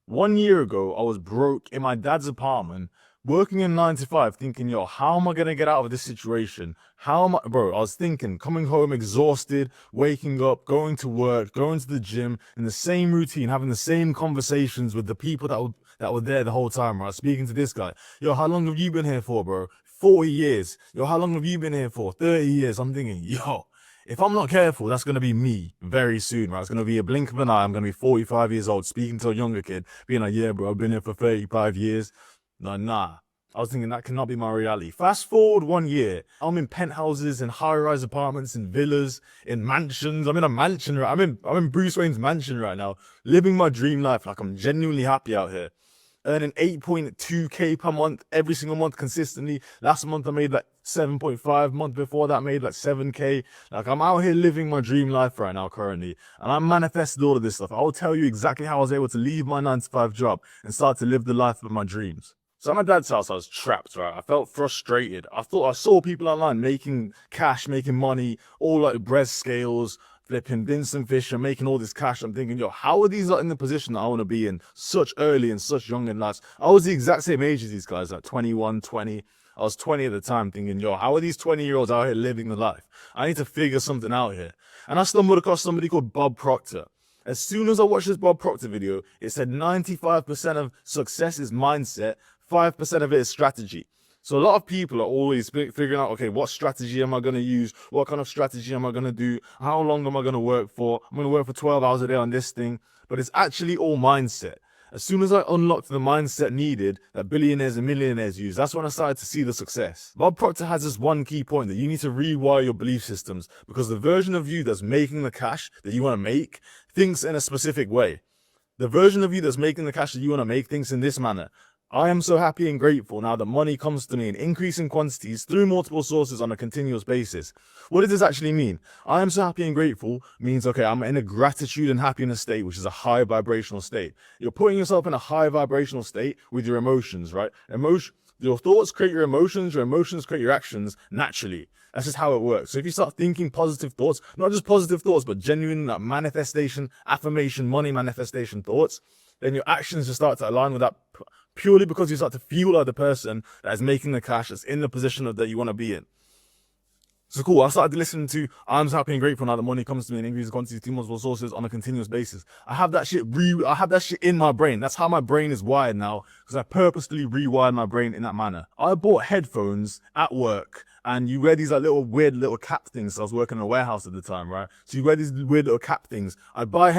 1 year ago, I was broke in my dad's apartment, working in 9 to 5, thinking, yo, how am I gonna get out of this situation? How am I, bro? I was thinking, coming home exhausted, waking up, going to work, going to the gym, in the same routine, having the same conversations with the people that were there the whole time, right? Speaking to this guy, yo, how long have you been here for, bro? 40 years. Yo, how long have you been here for? 30 years. I'm thinking, yo, if I'm not careful, that's going to be me very soon, right? It's going to be a blink of an eye. I'm going to be 45 years old, speaking to a younger kid, being like, yeah, bro, I've been here for 35 years. Like, nah. I was thinking that cannot be my reality. Fast forward 1 year, I'm in penthouses, in high-rise apartments, in villas, in mansions. I'm in a mansion, right? I'm in Bruce Wayne's mansion right now, living my dream life. Like, I'm genuinely happy out here, earning 8.2k per month every single month consistently. Last month I made like 7.5. Month before that I made like 7k. Like, I'm out here living my dream life right now currently, and I manifested all of this stuff. I'll tell you exactly how I was able to leave my 9 to 5 job and start to live the life of my dreams. So at my dad's house, I was trapped, right? I felt frustrated. I thought I saw people online making cash, making money, all like bread scales, flipping Vincent Fisher, making all this cash. I'm thinking, yo, how are these in the position that I want to be in such early and such young in life? I was the exact same age as these guys, like 21, 20. I was 20 at the time, thinking, yo, how are these 20-year-olds out here living the life? I need to figure something out here. And I stumbled across somebody called Bob Proctor. As soon as I watched this Bob Proctor video, it said 95% of success is mindset, 5% of it is strategy. So a lot of people are always figuring out, okay, what strategy am I going to use? What kind of strategy am I going to do? How long am I going to work for? I'm going to work for 12 hours a day on this thing. But it's actually all mindset. As soon as I unlocked the mindset needed that billionaires and millionaires use, that's when I started to see the success. Bob Proctor has this one key point that you need to rewire your belief systems, because the version of you that's making the cash that you want to make thinks in a specific way. The version of you that's making the cash that you want to make thinks in this manner: I am so happy and grateful now that money comes to me in increasing quantities through multiple sources on a continuous basis. What does this actually mean? I am so happy and grateful means, okay, I'm in a gratitude and happiness state, which is a high vibrational state. You're putting yourself in a high vibrational state with your emotions, right? Your thoughts create your emotions create your actions naturally. That's just how it works. So if you start thinking positive thoughts, not just positive thoughts, but genuine manifestation, affirmation, money manifestation thoughts, then your actions just start to align with that, purely because you start to feel like the person that is making the cash, that's in the position that you want to be in. So cool, I started listening to I'm so happy and grateful now that money comes to me in increasing quantities through multiple sources on a continuous basis. I have that shit in my brain. That's how my brain is wired now, because I purposely rewired my brain in that manner. I bought headphones at work, and you wear these like weird little cap things. So I was working in a warehouse at the time, right? So you wear these weird little cap things. I buy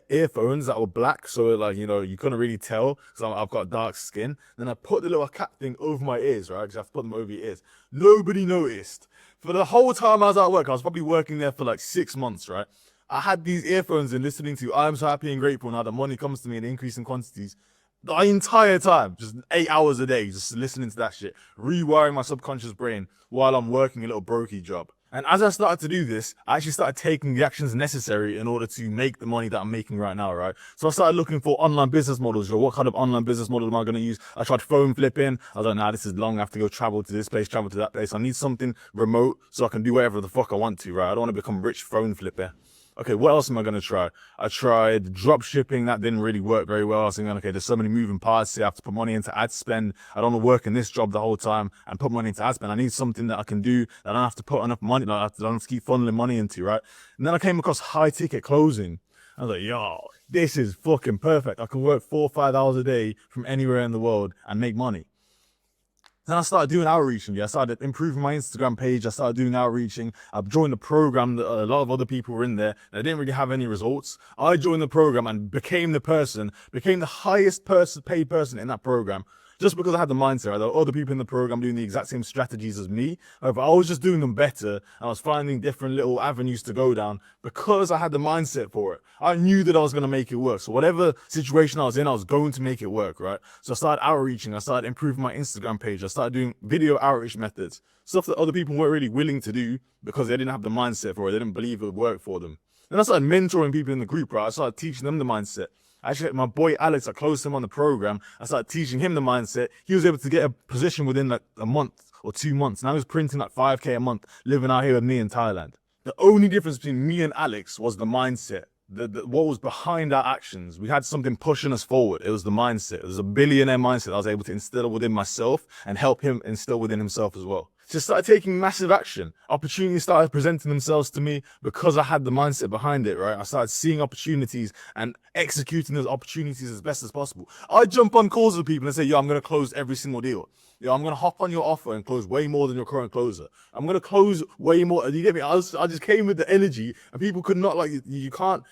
earphones that were black, so like, you couldn't really tell because I've got dark skin. Then I put the little cap thing over my ears, right? Because I have to put them over your ears. Nobody noticed. For the whole time I was at work, I was probably working there for like 6 months, right? I had these earphones in, listening to I'm so happy and grateful now that money comes to me in increasing quantities the entire time, just 8 hours a day, just listening to that shit, rewiring my subconscious brain while I'm working a little brokey job. And as I started to do this, I actually started taking the actions necessary in order to make the money that I'm making right now, right? So I started looking for online business models. What kind of online business model am I going to use? I tried phone flipping. I was like, nah, this is long. I have to go travel to this place, travel to that place. I need something remote so I can do whatever the fuck I want to, right? I don't want to become rich phone flipper. Okay, what else am I going to try? I tried drop shipping. That didn't really work very well. I was thinking, okay, there's so many moving parts here. I have to put money into ad spend. I don't want to work in this job the whole time and put money into ad spend. I need something that I can do that I don't have to put enough money, I don't have to keep funneling money into, right? And then I came across high ticket closing. I was like, yo, this is fucking perfect. I can work 4 or 5 hours a day from anywhere in the world and make money. Then I started doing outreaching. I started improving my Instagram page. I started doing outreaching. I joined the program. That a lot of other people were in there. They didn't really have any results. I joined the program and became the highest paid person in that program, just because I had the mindset, right? There were other people in the program doing the exact same strategies as me. However, I was just doing them better. I was finding different little avenues to go down because I had the mindset for it. I knew that I was going to make it work. So whatever situation I was in, I was going to make it work, right? So I started outreaching. I started improving my Instagram page. I started doing video outreach methods, stuff that other people weren't really willing to do because they didn't have the mindset for it. They didn't believe it would work for them. Then I started mentoring people in the group, right? I started teaching them the mindset. Actually, my boy Alex, I closed him on the program. I started teaching him the mindset. He was able to get a position within like a month or 2 months. Now he's printing like 5k a month, living out here with me in Thailand. The only difference between me and Alex was the mindset. what was behind our actions. We had something pushing us forward. It was the mindset. It was a billionaire mindset I was able to instill within myself and help him instill within himself as well. Just started taking massive action. Opportunities started presenting themselves to me because I had the mindset behind it, right? I started seeing opportunities and executing those opportunities as best as possible. I jump on calls with people and say, yo, I'm going to close every single deal. Yo, I'm going to hop on your offer and close way more than your current closer. I'm going to close way more. You get me? I just came with the energy, and people could not, like, you can't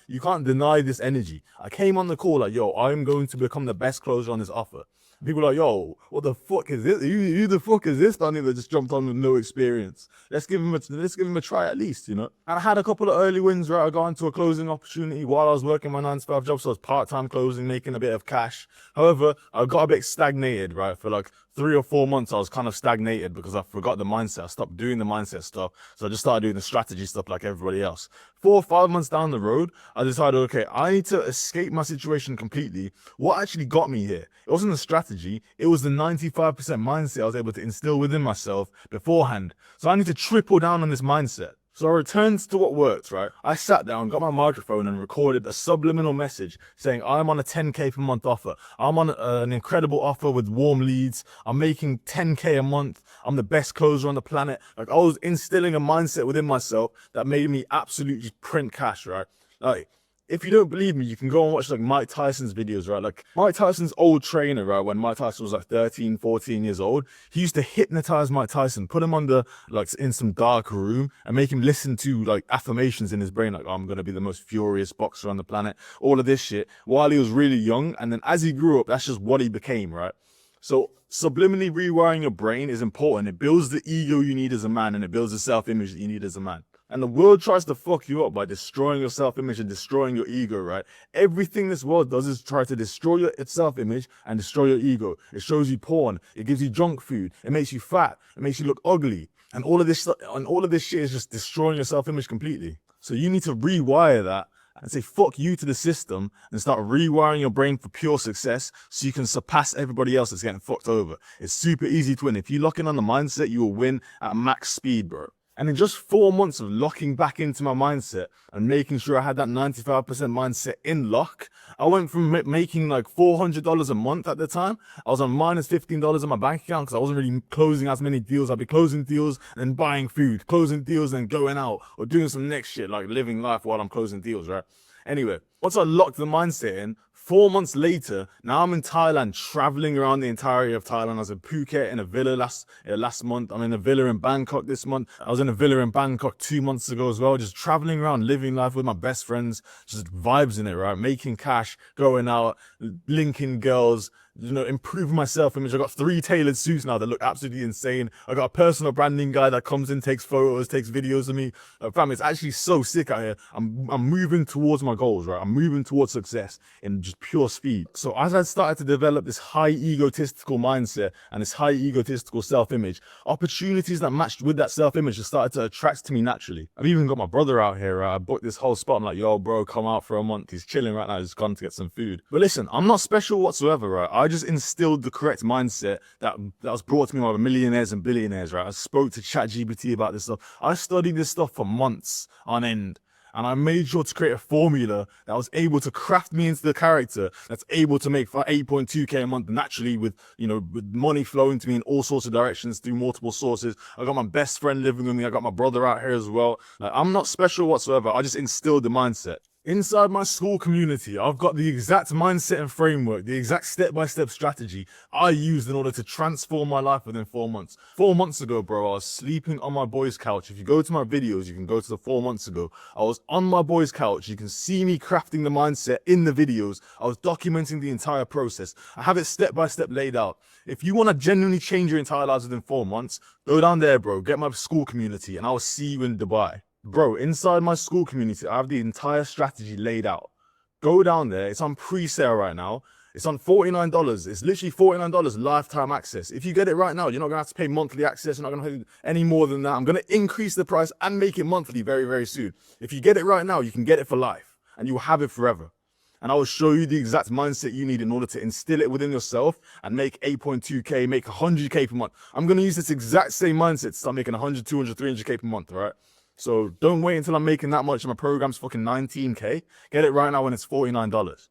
deny this energy. I came on the call like, yo, I'm going to become the best closer on this offer. People are like, yo, what the fuck is this? Who the fuck is this Danny that just jumped on with no experience? Let's give him a try at least, you know? And I had a couple of early wins, right? I got into a closing opportunity while I was working my 9-to-5 job, so I was part-time closing, making a bit of cash. However, I got a bit stagnated, right? For like 3 or 4 months, I was kind of stagnated because I forgot the mindset. I stopped doing the mindset stuff. So I just started doing the strategy stuff like everybody else. 4 or 5 months down the road, I decided, okay, I need to escape my situation completely. What actually got me here? It wasn't the strategy. It was the 95% mindset I was able to instill within myself beforehand. So I need to triple down on this mindset. So I returned to what worked, right? I sat down, got my microphone and recorded a subliminal message saying, I'm on a 10K per month offer. I'm on an incredible offer with warm leads. I'm making 10K a month. I'm the best closer on the planet. Like, I was instilling a mindset within myself that made me absolutely print cash, right? Like, if you don't believe me, you can go and watch like Mike Tyson's videos, right? Like Mike Tyson's old trainer, right? When Mike Tyson was like 13, 14 years old, he used to hypnotize Mike Tyson, put him under like in some dark room and make him listen to like affirmations in his brain. Like, oh, I'm going to be the most furious boxer on the planet. All of this shit while he was really young. And then as he grew up, that's just what he became, right? So subliminally rewiring your brain is important. It builds the ego you need as a man, and it builds the self-image that you need as a man. And the world tries to fuck you up by destroying your self-image and destroying your ego, right? Everything this world does is try to destroy your self-image and destroy your ego. It shows you porn. It gives you junk food. It makes you fat. It makes you look ugly. And all of this shit is just destroying your self-image completely. So you need to rewire that and say fuck you to the system and start rewiring your brain for pure success so you can surpass everybody else that's getting fucked over. It's super easy to win. If you lock in on the mindset, you will win at max speed, bro. And in just 4 months of locking back into my mindset and making sure I had that 95% mindset in lock, I went from making like $400 a month at the time. I was on minus $15 in my bank account because I wasn't really closing as many deals. I'd be closing deals and buying food, closing deals and going out or doing some next shit like living life while I'm closing deals, right? Anyway, once I locked the mindset in, 4 months later, now I'm in Thailand, traveling around the entirety of Thailand. I was in Phuket in a villa last month. I'm in a villa in Bangkok this month. I was in a villa in Bangkok 2 months ago as well, just traveling around, living life with my best friends, just vibes in it, right? Making cash, going out, linking girls, you know, improving my self-image. I got 3 tailored suits now that look absolutely insane. I got a personal branding guy that comes in, takes photos, takes videos of me. Fam, it's actually so sick out here. I'm moving towards my goals, right? I'm moving towards success in just pure speed. So as I started to develop this high egotistical mindset and this high egotistical self-image, opportunities that matched with that self-image just started to attract to me naturally. I've even got my brother out here, right? I booked this whole spot. I'm like, yo, bro, come out for a month. He's chilling right now. He's gone to get some food. But listen, I'm not special whatsoever, right? I just instilled the correct mindset that was brought to me by millionaires and billionaires, right? I spoke to ChatGPT about this stuff. I studied this stuff for months on end. And I made sure to create a formula that was able to craft me into the character that's able to make 8.2K a month naturally with, you know, with money flowing to me in all sorts of directions through multiple sources. I got my best friend living with me. I got my brother out here as well. Like, I'm not special whatsoever. I just instilled the mindset. Inside my school community, I've got the exact mindset and framework, the exact step-by-step strategy I used in order to transform my life within 4 months. 4 months ago, bro, I was sleeping on my boy's couch. If you go to my videos, you can go to the 4 months ago. I was on my boy's couch. You can see me crafting the mindset in the videos. I was documenting the entire process. I have it step-by-step laid out. If you want to genuinely change your entire lives within 4 months, go down there, bro. Get my school community, and I will see you in Dubai. Bro, inside my school community, I have the entire strategy laid out. Go down there. It's on pre-sale right now. It's on $49. It's literally $49 lifetime access. If you get it right now, you're not going to have to pay monthly access. You're not going to pay any more than that. I'm going to increase the price and make it monthly very, very soon. If you get it right now, you can get it for life and you will have it forever. And I will show you the exact mindset you need in order to instill it within yourself and make 8.2K, make 100K per month. I'm going to use this exact same mindset to start making 100, 200, 300K per month, all right? So don't wait until I'm making that much and my program's fucking 19K. Get it right now when it's $49.